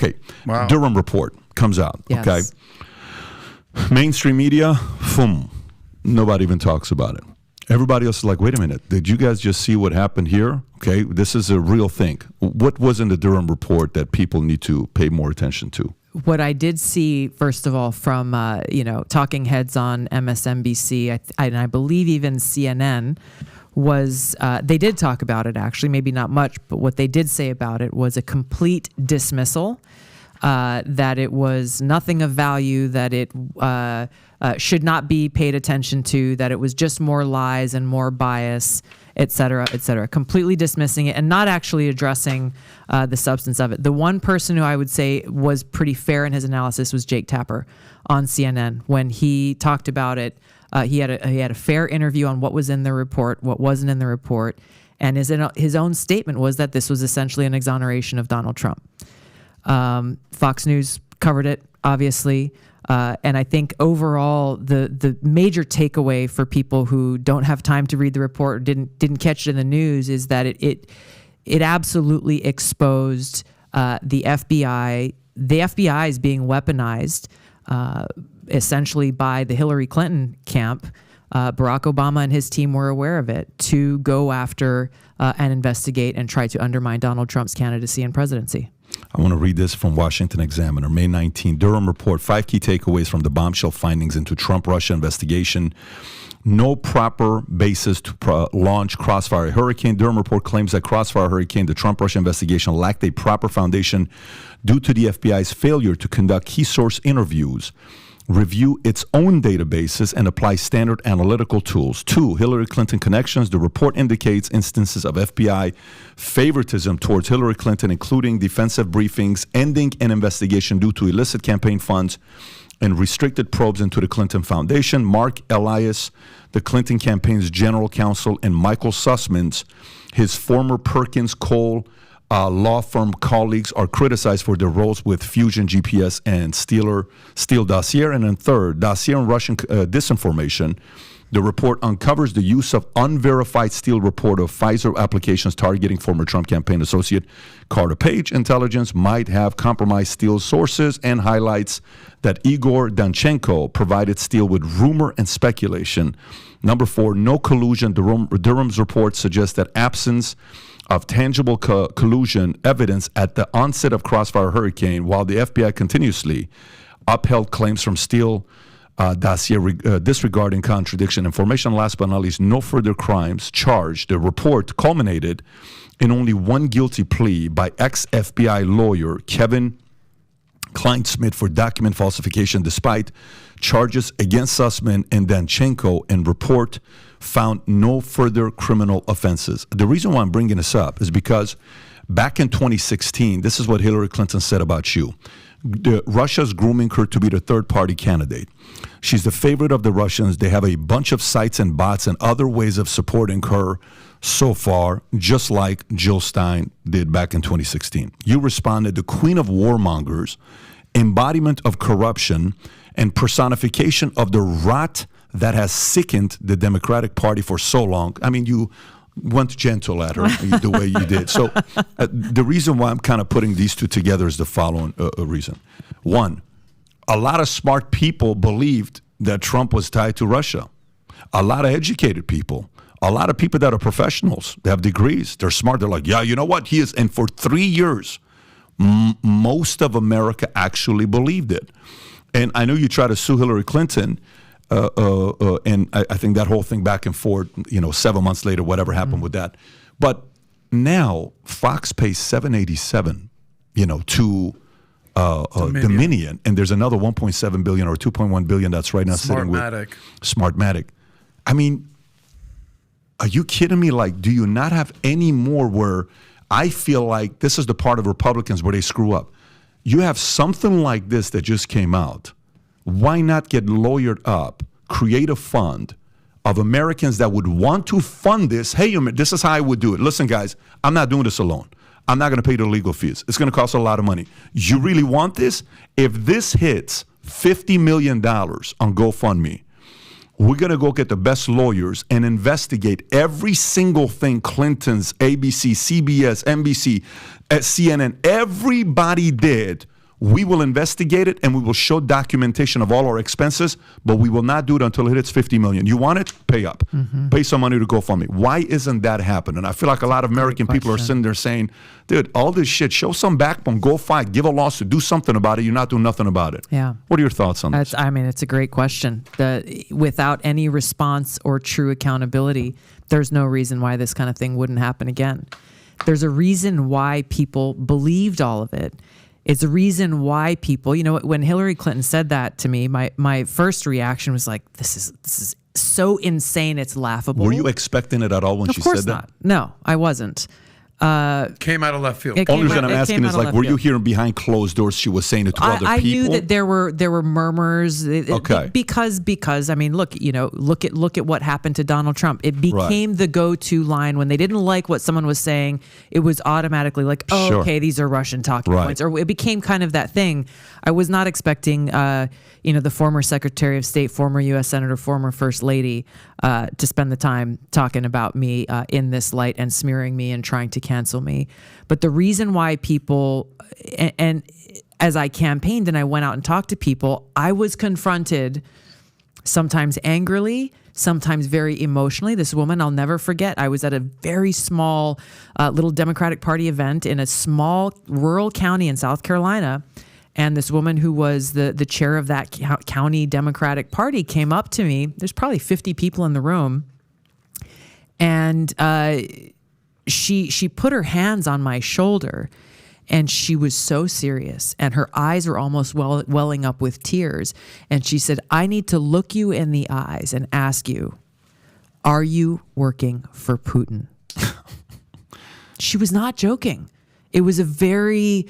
Okay. Wow. Durham report comes out. Yes. Okay. Mainstream media, nobody even talks about it. Everybody else is like, wait a minute, did you guys just see what happened here? Okay, this is a real thing. What was in the Durham report that people need to pay more attention to? What I did see, first of all, from talking heads on MSNBC, and I believe even CNN, was they did talk about it, actually, maybe not much, but what they did say about it was a complete dismissal, that it was nothing of value, that it should not be paid attention to, that it was just more lies and more bias, et cetera, completely dismissing it and not actually addressing the substance of it. The one person who I would say was pretty fair in his analysis was Jake Tapper on CNN. When he talked about it, he had a fair interview on what was in the report, what wasn't in the report, and his own statement was that this was essentially an exoneration of Donald Trump. Fox News covered it, obviously. And I think overall, the major takeaway for people who don't have time to read the report or didn't catch it in the news is that it absolutely exposed the FBI. The FBI is being weaponized essentially by the Hillary Clinton camp. Barack Obama and his team were aware of it, to go after and investigate and try to undermine Donald Trump's candidacy and presidency. I want to read this from Washington Examiner, May 19. Durham report, 5 key takeaways from the bombshell findings into Trump-Russia investigation. No proper basis to launch Crossfire Hurricane. Durham report claims that Crossfire Hurricane, the Trump-Russia investigation, lacked a proper foundation due to the FBI's failure to conduct key source interviews, review its own databases, and apply standard analytical tools. 2, Hillary Clinton connections. The report indicates instances of FBI favoritism towards Hillary Clinton, including defensive briefings, ending an investigation due to illicit campaign funds, and restricted probes into the Clinton Foundation. Mark Elias, the Clinton campaign's general counsel, and Michael Sussman, his former Perkins Cole law firm colleagues, are criticized for their roles with Fusion GPS and Steele dossier. And then third, dossier on Russian disinformation. The report uncovers the use of unverified Steele report of Pfizer applications targeting former Trump campaign associate Carter Page. Intelligence might have compromised Steele's sources, and highlights that Igor Danchenko provided Steele with rumor and speculation. Number 4, no collusion. Durham's report suggests that absence of tangible collusion evidence at the onset of Crossfire Hurricane, while the FBI continuously upheld claims from Steele dossier disregarding contradiction information. Last but not least, no further crimes charged. The report culminated in only one guilty plea by ex-FBI lawyer Kevin Kleinsmith for document falsification, despite charges against Sussman and Danchenko, and report found no further criminal offenses. The reason why I'm bringing this up is because back in 2016, this is what Hillary Clinton said about you. Russia's grooming her to be the third-party candidate. She's the favorite of the Russians. They have a bunch of sites and bots and other ways of supporting her so far, just like Jill Stein did back in 2016. You responded, the queen of warmongers, embodiment of corruption, and personification of the rot that has sickened the Democratic Party for so long. I mean, you went gentle at her the way you did. So the reason why I'm kind of putting these two together is the following reason. One, a lot of smart people believed that Trump was tied to Russia. A lot of educated people, a lot of people that are professionals, they have degrees, they're smart, they're like, yeah, you know what, he is. And for 3 years, most of America actually believed it. And I know you try to sue Hillary Clinton, and I think that whole thing back and forth, 7 months later, whatever happened with that. But now Fox pays $787, to Dominion, and there's another $1.7 billion or $2.1 billion that's right now sitting with Smartmatic. I mean, are you kidding me? Like, do you not have any more where I feel like this is the part of Republicans where they screw up? You have something like this that just came out. Why not get lawyered up, create a fund of Americans that would want to fund this? Hey, this is how I would do it. Listen, guys, I'm not doing this alone. I'm not going to pay the legal fees. It's going to cost a lot of money. You really want this? If this hits $50 million on GoFundMe, we're going to go get the best lawyers and investigate every single thing Clinton's, ABC, CBS, NBC, at CNN. Everybody did. We will investigate it and we will show documentation of all our expenses, but we will not do it until it hits 50 million. You want it? Pay up. Pay some money to GoFundMe. Why isn't that happening? I feel like a lot of American people are sitting there saying, dude, all this shit, show some backbone, go fight, give a lawsuit, do something about it. You're not doing nothing about it. Yeah. What are your thoughts on this? I mean, it's a great question. Without any response or true accountability, there's no reason why this kind of thing wouldn't happen again. There's a reason why people believed all of it. It's a reason why people, when Hillary Clinton said that to me, my first reaction was like, this is so insane, it's laughable. Were you expecting it at all when she said that? Of course not. No, I wasn't. Came out of left field. Only reason I'm asking is like, were you hearing behind closed doors she was saying it to other people? I knew that there were murmurs. Okay. Because I mean, look at what happened to Donald Trump. It became the go-to line when they didn't like what someone was saying. It was automatically like, oh, Sure. okay, these are Russian talking points, or it became kind of that thing. I was not expecting, the former Secretary of State, former U.S. Senator, former First Lady, to spend the time talking about me in this light and smearing me and trying to cancel me. But the reason why people, and as I campaigned and I went out and talked to people, I was confronted sometimes angrily, sometimes very emotionally. This woman, I'll never forget, I was at a very small little Democratic Party event in a small rural county in South Carolina. And this woman who was the chair of that county Democratic Party came up to me. There's probably 50 people in the room. And she put her hands on my shoulder, and she was so serious, and her eyes were almost welling up with tears. And she said, I need to look you in the eyes and ask you, are you working for Putin? She was not joking. It was a very,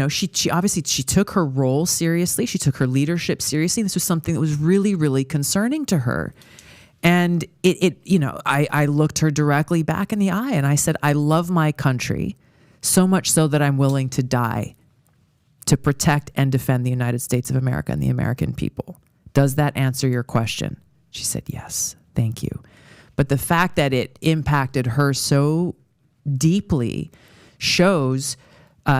she obviously took her role seriously. She took her leadership seriously. This was something that was really, really concerning to her. And I looked her directly back in the eye and I said, I love my country so much so that I'm willing to die to protect and defend the United States of America and the American people. Does that answer your question? She said, yes, thank you. But the fact that it impacted her so deeply shows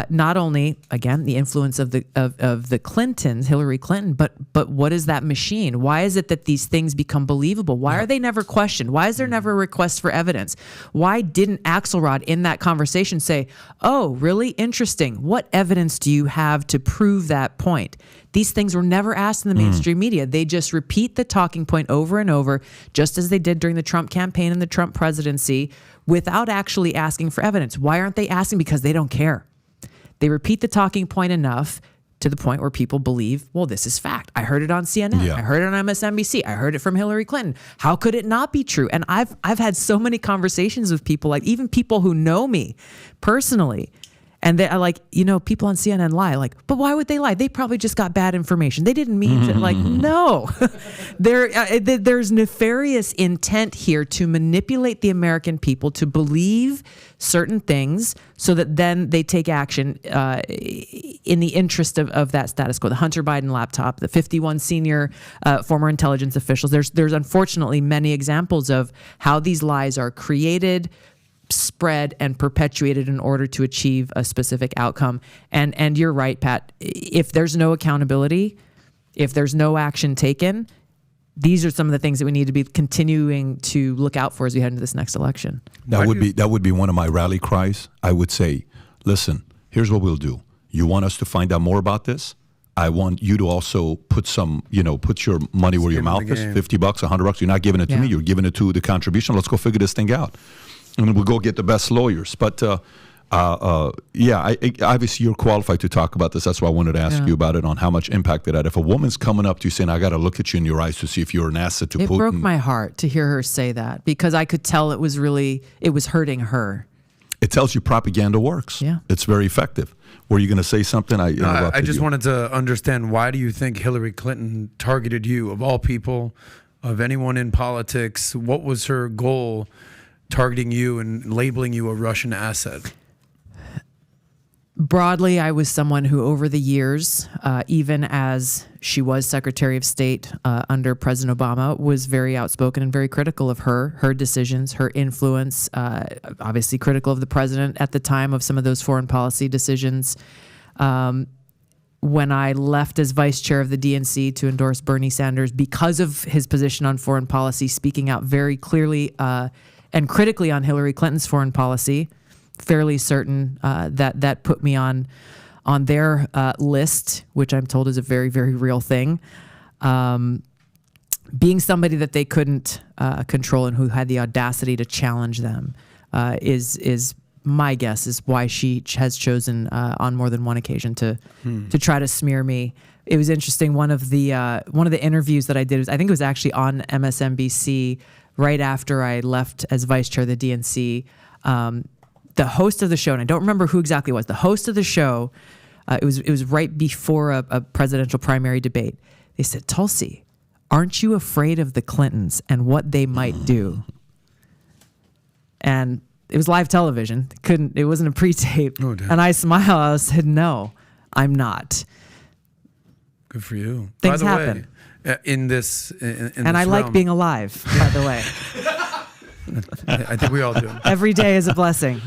not only, again, the influence of the Clintons, Hillary Clinton, but what is that machine? Why is it that these things become believable? Why are they never questioned? Why is there never a request for evidence? Why didn't Axelrod in that conversation say, oh, really interesting. What evidence do you have to prove that point? These things were never asked in the mainstream media. They just repeat the talking point over and over, just as they did during the Trump campaign and the Trump presidency, without actually asking for evidence. Why aren't they asking? Because they don't care. They repeat the talking point enough to the point where people believe, well, this is fact. I heard it on CNN. Yeah. I heard it on MSNBC. I heard it from Hillary Clinton. How could it not be true? And I've had so many conversations with people, like even people who know me personally. And they're like, people on CNN lie. Like, but why would they lie? They probably just got bad information. They didn't mean to. Like, no. There's nefarious intent here to manipulate the American people to believe certain things so that then they take action in the interest of that status quo. The Hunter Biden laptop, the 51 senior former intelligence officials. There's unfortunately many examples of how these lies are created, spread, and perpetuated in order to achieve a specific outcome. And you're right, Pat. If there's no accountability, if there's no action taken, these are some of the things that we need to be continuing to look out for as we head into this next election. That would be one of my rally cries. I would say, listen, here's what we'll do. You want us to find out more about this? I want you to also put put your money where your mouth is. $50, $100. You're not giving it to me. You're giving it to the contribution. Let's go figure this thing out. And we'll go get the best lawyers. But obviously you're qualified to talk about this. That's why I wanted to ask you about it, on how much impact it had. If a woman's coming up to you saying, I got to look at you in your eyes to see if you're an asset to Putin. It broke my heart to hear her say that, because I could tell it was hurting her. It tells you propaganda works. Yeah. It's very effective. Were you going to say something? I just wanted to understand, why do you think Hillary Clinton targeted you, of all people, of anyone in politics? What was her goal targeting you and labeling you a Russian asset? Broadly, I was someone who, over the years, even as she was Secretary of State under President Obama, was very outspoken and very critical of her decisions, her influence, obviously critical of the president at the time of some of those foreign policy decisions. When I left as vice chair of the DNC to endorse Bernie Sanders because of his position on foreign policy, speaking out very clearly and critically on Hillary Clinton's foreign policy, fairly certain that put me on their list, which I'm told is a very, very real thing. Being somebody that they couldn't control and who had the audacity to challenge them is my guess is why she has chosen on more than one occasion to try to smear me. It was interesting. One of the interviews that I did I think it was actually on MSNBC right after I left as vice chair of the DNC. The host of the show, and I don't remember who exactly it was, the host of the show, it was right before a presidential primary debate. They said, "Tulsi, aren't you afraid of the Clintons and what they might do?" And it was live television. It wasn't a pre-tape. Oh, damn. And I smiled. I said, "No, I'm not." Good for you. Things By the happen. way, in this And I like being alive, by the way. I think we all do. Every day is a blessing.